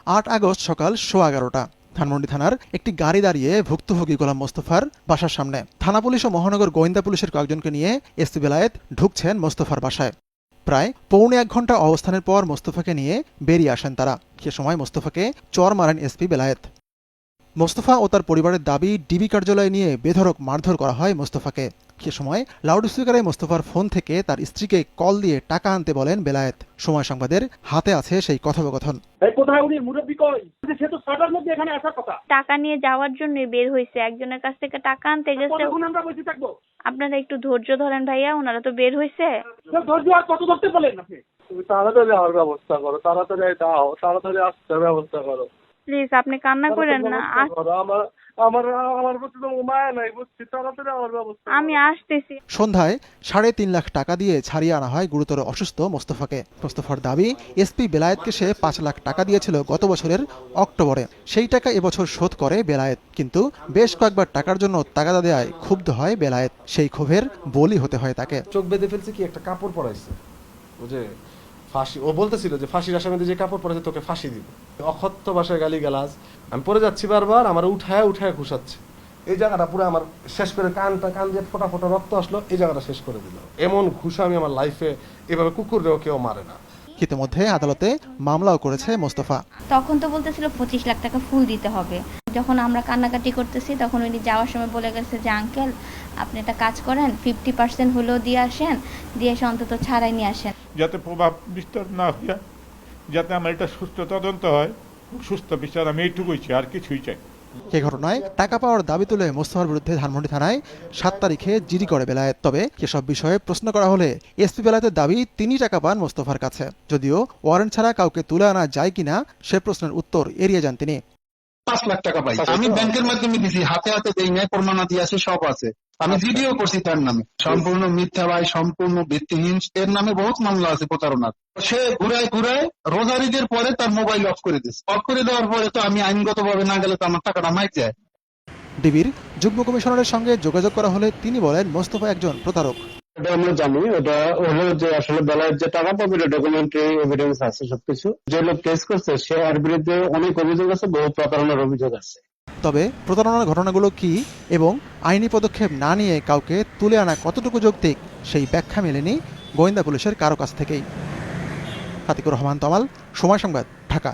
8 August সকাল 11:15 ধানমন্ডি থানার একটি গাড়ি দাঁড়িয়ে ভুক্তভোগী গোলাম মোস্তফার বাসার সামনে। থানা পুলিশ ও মহানগর গোয়েন্দা পুলিশের কয়েকজনকে নিয়ে এসপি বেলায়েত ঢুকছেন মোস্তফার বাসায়। প্রায় পৌনে 1 ঘন্টা অবস্থানের পর মোস্তফাকে নিয়ে বেরিয়ে আসেন তারা। সে সময় মোস্তফাকে চর মারেন এসপি বেলায়েত। মোস্তফা ও তার পরিবারের দাবি, ডিবি কার্যালয়ে নিয়ে বেধড়ক মারধর করা হয় মোস্তফাকে। সে সময় লাউডস্পিকারে মোস্তফার ফোন থেকে তার স্ত্রীকে কল দিয়ে টাকা আনতে বলেন বেলায়েত। সময় সংবাদের হাতে আছে সেই কথোপকথন। টাকা নিয়ে যাওয়ার জন্য বের হয়েছে, একজনের কাছ থেকে টাকা আনতে গেছে। আপনারা একটু ধৈর্য ধরেন ভাইয়া, ওনারা তো বের হয়েছে। তাড়াতাড়ি হওয়ার ব্যবস্থা করো, তাড়াতাড়ি দাও, তাড়াতাড়ি আসতে ব্যবস্থা করো প্লিজ। আপনি কান্না করেন না, আমি আসতেছি। সন্ধ্যায় 3.5 লাখ টাকা দিয়ে ছাড়িয়ে আনা হয় গুরুতর অসুস্থ মোস্তফাকে। মোস্তফার দাবি, এসপি বেলায়েতকে সে 5 লাখ টাকা দিয়েছিল গত বছরের অক্টোবরে। সেই টাকা এবছর শোধ করে বেলায়েত, কিন্তু বেশ কয়েকবার টাকার জন্য তাগাদা দেওয়ায় ক্ষুব্ধ হয় বেলায়েত। সেই ক্ষোভের বলি হতে হয় তাকে। চোখ বেঁধে ফেলছে, কি একটা কাপড় পরাইছে, বুঝে ফাঁসি। ও বলতেছিল যে ফাঁসির আসামিতে যে কাপড় পরেছে তোকে ফাঁসি দিব। অকথ্য ভাষায় গালিগালাজ। আমি পরে যাচ্ছি বারবার, আমার উঠায় ঘুষাচ্ছে। এই জায়গাটা পুরো আমার শেষ করে, কান দিয়ে ফোটা ফোটা রক্ত আসলো, এই জায়গাটা শেষ করে দিল। এমন ঘুষা আমি আমার লাইফে, এভাবে কুকুরেও কেউ মারে না। ইতিমধ্যে আদালতে মামলাও করেছে মোস্তফা। তখন তো বলতেছিল 25 লাখ টাকা ফুল দিতে হবে। যখন আমরা কান্নাকাটি করতেছি তখন উনি যাওয়ার সময় বলে গেছে যে আঙ্কেল আপনি একটা কাজ করেন, 50% হলেও দিয়ে আসেন, দিয়ে এসে অন্তত ছাড়াই নিয়ে আসেন, যাতে প্রভাব বিস্তার না হইয়া, যাতে আমার এটা সুস্থ তদন্ত হয়, সুস্থ বিচার, আমি এইটুকুই চাই, আর কিছুই চাই। এ ঘটনায় টাকা পাওয়ার দাবি তুলে মোস্তফার বিরুদ্ধে ধানমন্ডি থানায় 7 তারিখে জিডি করে বেলায়েত। তবে এসব বিষয়ে প্রশ্ন করা হলে এসপি বেলায়েতের দাবি, তিনি টাকা পান মোস্তফার কাছে। যদিও ওয়ারেন্ট ছাড়া কাউকে তুলে আনা যায় কিনা সে প্রশ্নের উত্তর এড়িয়ে যান তিনি। 5 লাখ টাকা পাই আমি ব্যাংকের মাধ্যমে দিছি, হাতে দেই নাই, প্রমাণাদি আছে, সব আছে। আমি ভিডিও করছি তার নামে। সম্পূর্ণ মিথ্যা ভাই, সম্পূর্ণ ভিত্তিহীন। এর নামে বহুত মামলা আছে প্রতারণার। সে ঘুরায় রোজারিদের পরে তার মোবাইল অফ করে দিচ্ছে। অফ করে দেওয়ার পরে তো আমি আইনগতভাবে না গেলে তো আমার টাকাটা মাইক যায়। ডিবির যুগ্ম কমিশনারের সঙ্গে যোগাযোগ করা হলে তিনি বলেন, মোস্তফা একজন প্রতারক। এটা আমরা জানি, এটা হলো যে আসলে বেলায়েত যে টাকা পাবে ডকুমেন্টারি এভিডেন্স আছে, সবকিছু। যে লোক কেস করছে সে এর বিরুদ্ধে অনেক অভিযোগ আছে, বহু প্রতারণার অভিযোগ আছে। তবে প্রতারণার ঘটনাগুলো কি এবং আইনি পদক্ষেপ না নিয়ে কাউকে তুলে আনা কতটুকু যৌক্তিক, সেই ব্যাখ্যা মেলেনি গোয়েন্দা পুলিশের কারো কাছ থেকেই। আতিকুর রহমান তমাল, সময় সংবাদ, ঢাকা।